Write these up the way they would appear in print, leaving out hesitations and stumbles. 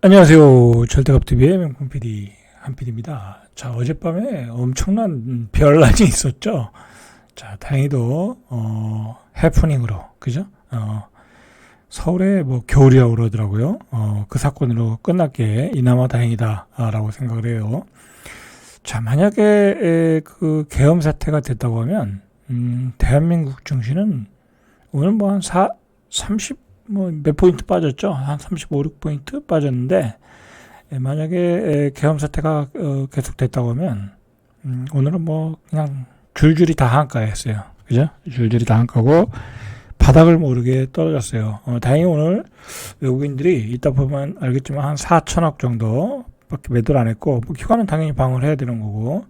안녕하세요. 절대갑TV의 명품 PD 한PD입니다. 자, 어젯밤에 엄청난 별난이 있었죠. 자, 다행히도 해프닝으로 그죠? 서울에 뭐 겨울이라고 그러더라고요. 그 사건으로 끝났기에 이나마 다행이다라고 생각을 해요. 자, 만약에 그 계엄 사태가 됐다고 하면 대한민국 증시는 오늘 뭐 한 30 뭐 몇 포인트 빠졌죠. 한 35, 6포인트 빠졌는데, 만약에 계엄 사태가 계속됐다고 하면 오늘은 뭐 그냥 줄줄이 다 한가했어요. 그죠? 줄줄이 다 한가고 바닥을 모르게 떨어졌어요. 다행히 오늘 외국인들이 이따 보면 알겠지만 한 4천억 정도밖에 매도를 안 했고, 뭐 기관은 당연히 방어를 해야 되는 거고,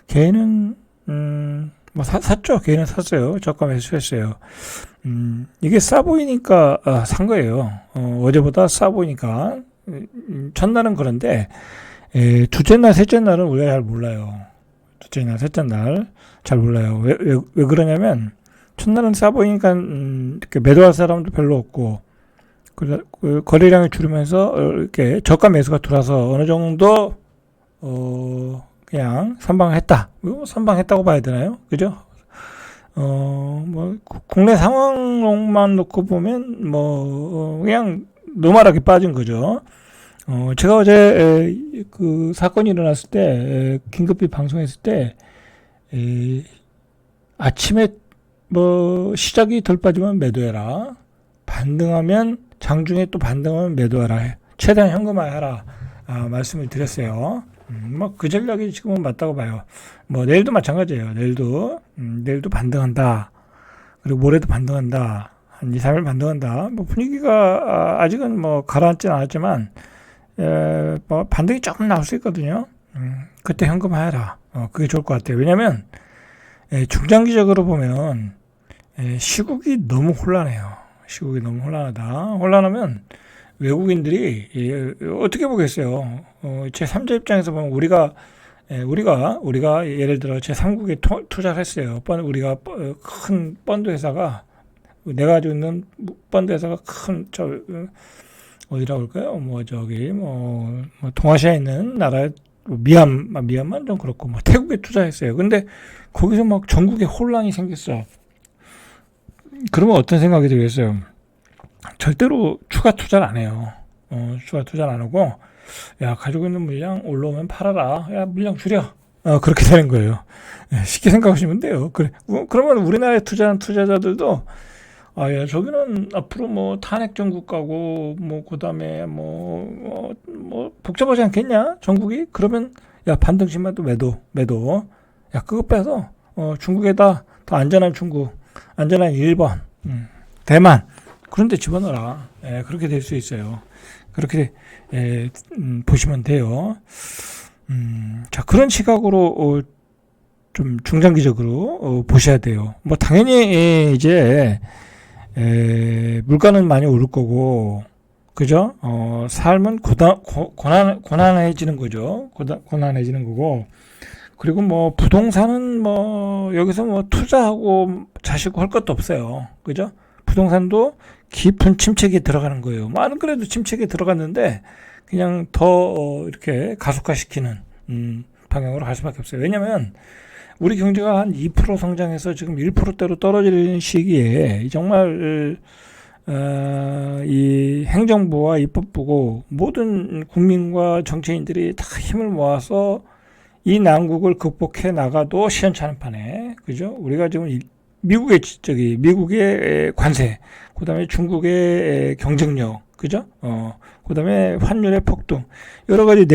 개인은 뭐 샀죠. 개인은 샀어요. 저가 매수했어요. 이게 싸 보이니까 산 거예요. 어제보다 싸 보이니까. 첫날은 그런데 둘째 날, 셋째 날은 우리가 잘 몰라요. 둘째 날, 셋째 날 잘 몰라요. 왜 그러냐면 첫날은 싸 보이니까 이렇게 매도할 사람도 별로 없고, 그 거래량이 줄으면서 이렇게 저가 매수가 들어와서 어느 정도 그냥 선방했다. 선방했다고 봐야 되나요? 그죠? 뭐, 국내 상황만 놓고 보면, 그냥 노멀하게 빠진 거죠. 제가 어제, 그 사건이 일어났을 때, 긴급히 방송했을 때, 아침에 시작이 덜 빠지면 매도해라. 반등하면, 장중에 또 반등하면 매도해라. 최대한 현금화해라. 말씀을 드렸어요. 그 전략이 지금은 맞다고 봐요. 내일도 마찬가지예요. 내일도 반등한다. 그리고 모레도 반등한다. 한 2, 3일 반등한다. 분위기가, 아직은 가라앉지는 않았지만, 반등이 조금 나올 수 있거든요. 그때 현금화해라. 그게 좋을 것 같아요. 왜냐면, 중장기적으로 보면, 시국이 너무 혼란해요. 시국이 너무 혼란하다. 혼란하면, 외국인들이 어떻게 보겠어요? 제 3자 입장에서 보면 우리가 예를 들어 제 3국에 투자를 했어요. 우리가 큰 펀드 회사가 내가 가지고 있는 펀드 회사가 큰 어디라고 할까요? 동아시아에 있는 나라에 미얀마는 좀 그렇고 태국에 투자했어요. 근데 거기서 전국에 혼란이 생겼어. 그러면 어떤 생각이 들겠어요? 절대로 추가 투자를 안 해요. 추가 투자를 안 하고, 야, 가지고 있는 물량 올라오면 팔아라. 야, 물량 줄여. 그렇게 되는 거예요. 쉽게 생각하시면 돼요. 그래. 그러면 우리나라에 투자한 투자자들도, 야, 저기는 앞으로 탄핵 정국 가고, 그 다음에 복잡하지 않겠냐? 전국이? 그러면, 야, 반등신만도 매도. 야, 그거 빼서, 중국에다 더 안전한 중국, 안전한 일본, 대만, 그런데 집어넣어라. 그렇게 될 수 있어요. 그렇게 보시면 돼요. 자, 그런 시각으로 좀 중장기적으로 보셔야 돼요. 당연히 이제 물가는 많이 오를 거고, 그죠? 삶은 고난해지는 거죠. 고난해지는 거고. 그리고 부동산은 여기서 투자하고 자시고 할 것도 없어요. 그죠? 부동산도 깊은 침체기에 들어가는 거예요. 안 그래도 침체기에 들어갔는데 그냥 더 이렇게 가속화시키는 방향으로 갈 수밖에 없어요. 왜냐하면 우리 경제가 한 2% 성장해서 지금 1%대로 떨어지는 시기에 정말 이 행정부와 입법부고 모든 국민과 정치인들이 다 힘을 모아서 이 난국을 극복해 나가도 시원찮은 판에, 그죠? 우리가 지금 미국의 관세, 그 다음에 중국의 경쟁력, 그죠? 그 다음에 환율의 폭등, 여러 가지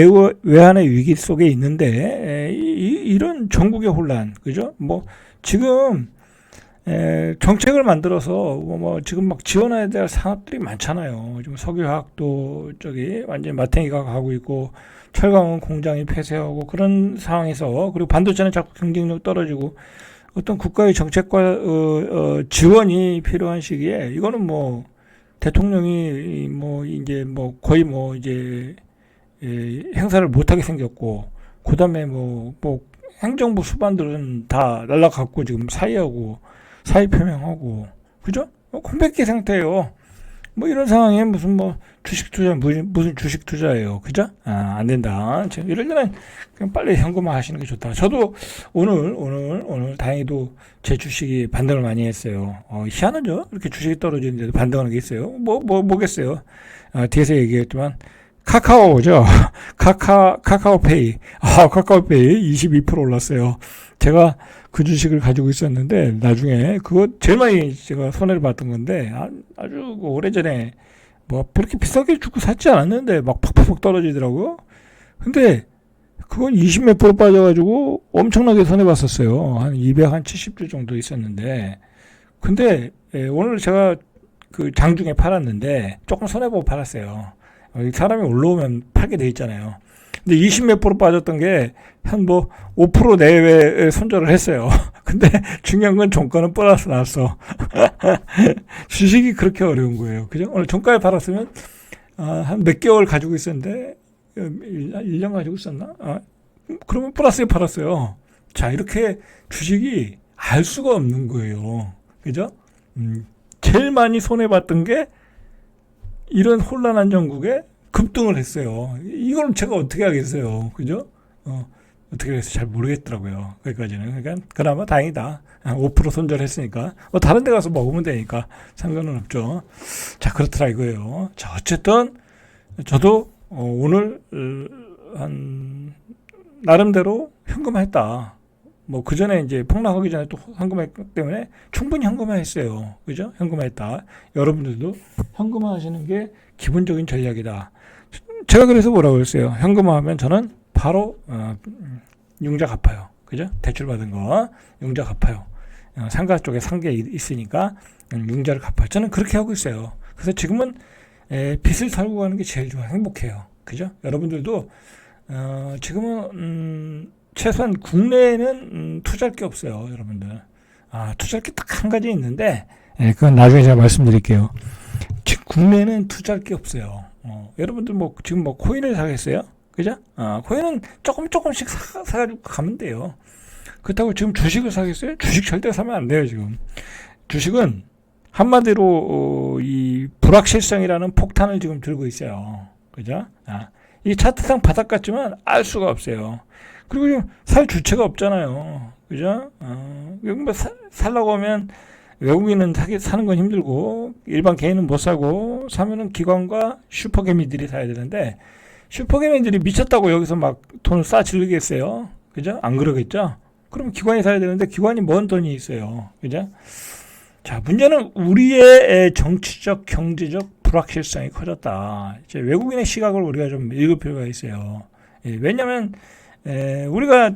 외환의 위기 속에 있는데, 이런 전국의 혼란, 그죠? 지금, 정책을 만들어서, 지금 지원해야 될 산업들이 많잖아요. 지금 석유화학도 완전 마탱이가 가고 있고, 철강은 공장이 폐쇄하고, 그런 상황에서, 그리고 반도체는 자꾸 경쟁력 떨어지고, 어떤 국가의 정책과 지원이 필요한 시기에 이거는 대통령이 이제 거의 이제 행사를 못하게 생겼고, 그다음에 행정부 수반들은 다 날라갔고 지금 사의 표명하고, 그죠? 공백기 상태예요. 뭐 이런 상황에 무슨 뭐 주식 투자, 무슨 주식 투자예요. 그죠? 안 된다. 이럴 때는 그냥 빨리 현금화 하시는 게 좋다. 저도 오늘 다행히도 제 주식이 반등을 많이 했어요. 희한하죠? 이렇게 주식이 떨어지는데도 반등하는 게 있어요. 뭐겠어요? 뒤에서 얘기했지만, 카카오죠. 카카오페이. 카카오페이 22% 올랐어요. 제가 그 주식을 가지고 있었는데, 나중에 그거 제일 많이 제가 손해를 봤던 건데, 아주 오래전에 뭐 그렇게 비싸게 주고 샀지 않았는데, 막 팍팍 떨어지더라고요. 근데, 그건 20 몇 프로 빠져가지고 엄청나게 손해봤었어요. 한 270주 정도 있었는데. 근데, 오늘 제가 그 장중에 팔았는데, 조금 손해보고 팔았어요. 사람이 올라오면 팔게 돼 있잖아요. 근데 20 몇 프로 빠졌던 게 한 뭐 5% 내외에 손절을 했어요. 근데 중요한 건 종가는 플러스 나왔어. 주식이 그렇게 어려운 거예요. 그죠? 오늘 종가에 팔았으면 한 몇 개월 가지고 있었는데 1년 가지고 있었나? 그러면 플러스에 팔았어요. 자, 이렇게 주식이 알 수가 없는 거예요. 그죠? 제일 많이 손해봤던 게 이런 혼란한 전국에 급등을 했어요. 이걸 제가 어떻게 하겠어요. 그죠? 어떻게 해서 잘 모르겠더라고요. 거기까지는. 그러니까 그나마 다행이다. 5% 손절했으니까. 다른 데 가서 먹으면 되니까 상관은 없죠. 자, 그렇더라 이거예요. 자, 어쨌든 저도 오늘 나름대로 현금화했다. 뭐 그 전에 이제 폭락하기 전에 또 현금화했기 때문에 충분히 현금화했어요. 그죠? 현금화했다. 여러분들도 현금화 하시는 게 기본적인 전략이다. 제가 그래서 뭐라고 했어요. 현금화하면 저는 바로 융자 갚아요. 그죠? 대출 받은 거 융자 갚아요. 상가 쪽에 산 게 있으니까 융자를 갚아요. 저는 그렇게 하고 있어요. 그래서 지금은 빚을 살고 가는 게 제일 좋아요. 행복해요. 그죠? 여러분들도 지금은 최소한 국내에는 투자할 게 없어요, 여러분들. 투자할 게 딱 한 가지 있는데, 그건 나중에 제가 말씀드릴게요. 지금 국내에는 투자할 게 없어요. 여러분들 지금 코인을 사겠어요? 그죠? 코인은 조금씩 사가지고 가면 돼요. 그렇다고 지금 주식을 사겠어요? 주식 절대 사면 안 돼요, 지금. 주식은 한마디로, 이 불확실성이라는 폭탄을 지금 들고 있어요. 그죠? 이 차트상 바닥 같지만 알 수가 없어요. 그리고 지금 살 주체가 없잖아요. 그죠? 뭐 살라고 하면 외국인은 사는 건 힘들고 일반 개인은 못 사고 사면은 기관과 슈퍼개미들이 사야 되는데 슈퍼개미들이 미쳤다고 여기서 막 돈을 지르겠어요. 그죠? 안 그러겠죠? 그럼 기관이 사야 되는데 기관이 뭔 돈이 있어요. 그죠? 자, 문제는 우리의 정치적, 경제적 불확실성이 커졌다. 이제 외국인의 시각을 우리가 좀 읽을 필요가 있어요. 왜냐면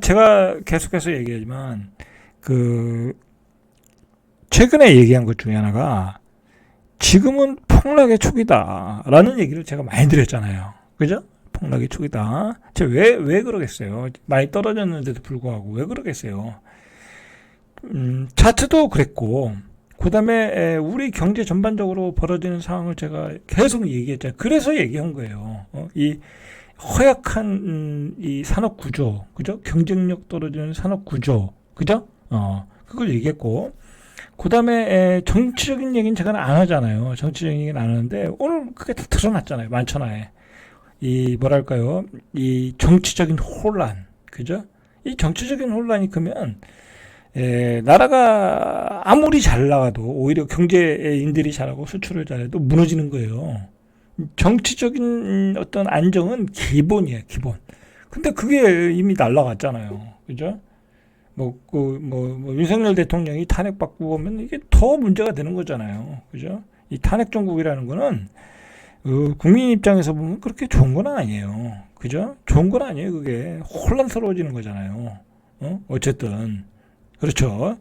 제가 계속해서 얘기하지만, 최근에 얘기한 것 중에 하나가, 지금은 폭락의 초기다. 라는 얘기를 제가 많이 드렸잖아요. 그죠? 폭락의 초기다. 왜 그러겠어요? 많이 떨어졌는데도 불구하고 왜 그러겠어요? 차트도 그랬고, 그 다음에 우리 경제 전반적으로 벌어지는 상황을 제가 계속 얘기했잖아요. 그래서 얘기한 거예요. 이 허약한 이 산업 구조, 그죠? 경쟁력 떨어지는 산업 구조, 그죠? 그걸 얘기했고, 그 다음에 정치적인 얘기는 제가 안 하잖아요. 정치적인 얘기는 안 하는데 오늘 그게 다 드러났잖아요. 만천하에 이 뭐랄까요? 이 정치적인 혼란, 그죠? 이 정치적인 혼란이 크면 나라가 아무리 잘 나가도 오히려 경제인들이 잘하고 수출을 잘해도 무너지는 거예요. 정치적인 어떤 안정은 기본이에요, 기본. 근데 그게 이미 날라갔잖아요. 그죠? 윤석열 대통령이 탄핵받고 보면 이게 더 문제가 되는 거잖아요. 그죠? 이 탄핵 정국이라는 거는, 국민 입장에서 보면 그렇게 좋은 건 아니에요. 그죠? 좋은 건 아니에요, 그게. 혼란스러워지는 거잖아요. 어쨌든. 그렇죠.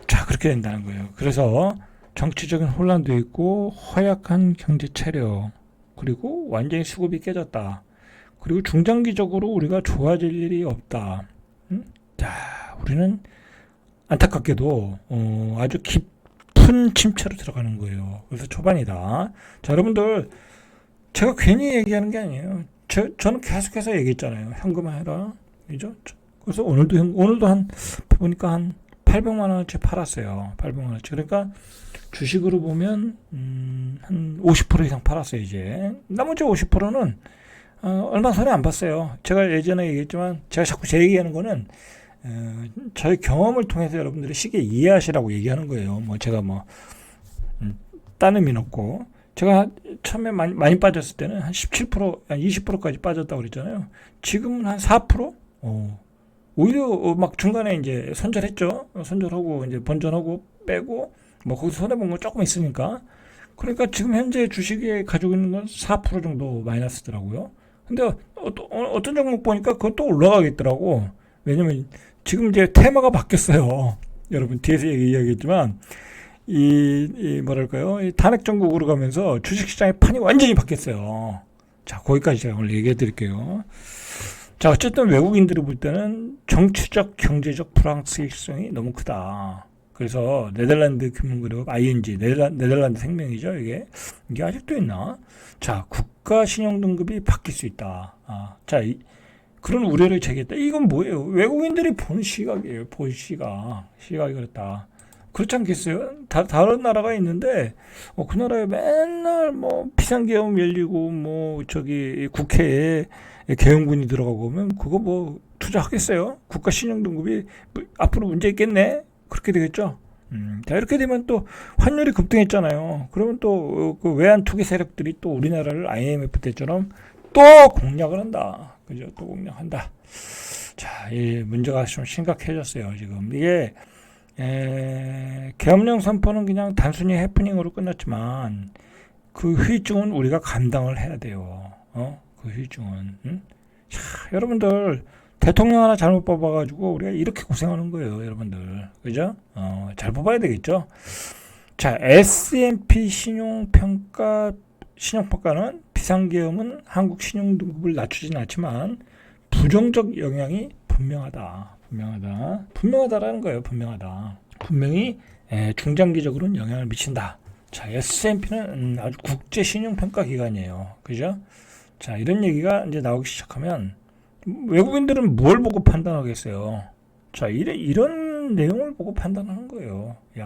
자, 그렇게 된다는 거예요. 그래서 정치적인 혼란도 있고 허약한 경제 체력 그리고 완전히 수급이 깨졌다. 그리고 중장기적으로 우리가 좋아질 일이 없다. 자, 우리는 안타깝게도 아주 깊은 침체로 들어가는 거예요. 그래서 초반이다. 자, 여러분들 제가 괜히 얘기하는 게 아니에요. 저는 계속해서 얘기했잖아요. 현금화해라. 그죠? 그래서 오늘도 보니까 한 800만 원어치 팔았어요. 800만 원어치. 그러니까 주식으로 보면 한 50% 이상 팔았어요. 이제 나머지 50%는 얼마 손해 안 봤어요. 제가 예전에 얘기했지만 제가 자꾸 제 얘기하는 거는 저의 경험을 통해서 여러분들이 쉽게 이해하시라고 얘기하는 거예요. 뭐 제가 뭐 딴 의미는 없고, 제가 처음에 많이 빠졌을 때는 한 17%, 한 20%까지 빠졌다고 그랬잖아요. 지금은 한 4%? 오히려 막 중간에 이제 손절했죠. 손절하고 이제 번전하고 빼고 뭐 거기서 손해본 거 조금 있으니까. 그러니까 지금 현재 주식에 가지고 있는 건 4% 정도 마이너스더라고요. 근데 어떤 종목 보니까 그것도 올라가겠더라고. 왜냐면 지금 이제 테마가 바뀌었어요. 여러분 뒤에서 이야기했지만 이 뭐랄까요? 이 탄핵 정국으로 가면서 주식시장의 판이 완전히 바뀌었어요. 자, 거기까지 제가 오늘 얘기해 드릴게요. 자, 어쨌든 외국인들이 볼 때는 정치적, 경제적 불확실성이 너무 크다. 그래서 네덜란드 금융그룹 ING, 네덜란드 생명이죠, 이게 아직도 있나? 자, 국가 신용 등급이 바뀔 수 있다. 자, 그런 우려를 제기했다. 이건 뭐예요? 외국인들이 보는 시각이에요. 본 시각이 그렇다. 그렇지 않겠어요? 다른 나라가 있는데, 그 나라에 맨날 뭐 비상계엄 열리고 뭐 저기 국회에 계엄군이 들어가고 오면 그거 뭐 투자하겠어요? 국가 신용 등급이 앞으로 문제 있겠네? 그렇게 되겠죠? 자, 이렇게 되면 또 환율이 급등했잖아요. 그러면 또 그 외환 투기 세력들이 또 우리나라를 IMF 때처럼 또 공략을 한다. 그죠? 또 공략한다. 자, 이 문제가 좀 심각해졌어요. 지금 이게 계엄령 선포는 그냥 단순히 해프닝으로 끝났지만 그 후유증은 우리가 감당을 해야 돼요. 그 후유증은. 자, 여러분들 대통령 하나 잘못 뽑아가지고 우리가 이렇게 고생하는 거예요, 여러분들. 그죠? 잘 뽑아야 되겠죠? 자, S&P 신용평가는 비상계엄은 한국 신용등급을 낮추진 않지만 부정적 영향이 분명하다라는 거예요. 분명히 중장기적으로는 영향을 미친다. 자, S&P는 아주 국제 신용평가 기관이에요. 그죠? 자, 이런 얘기가 이제 나오기 시작하면 외국인들은 뭘 보고 판단하겠어요? 자, 이런 내용을 보고 판단하는 거예요. 야,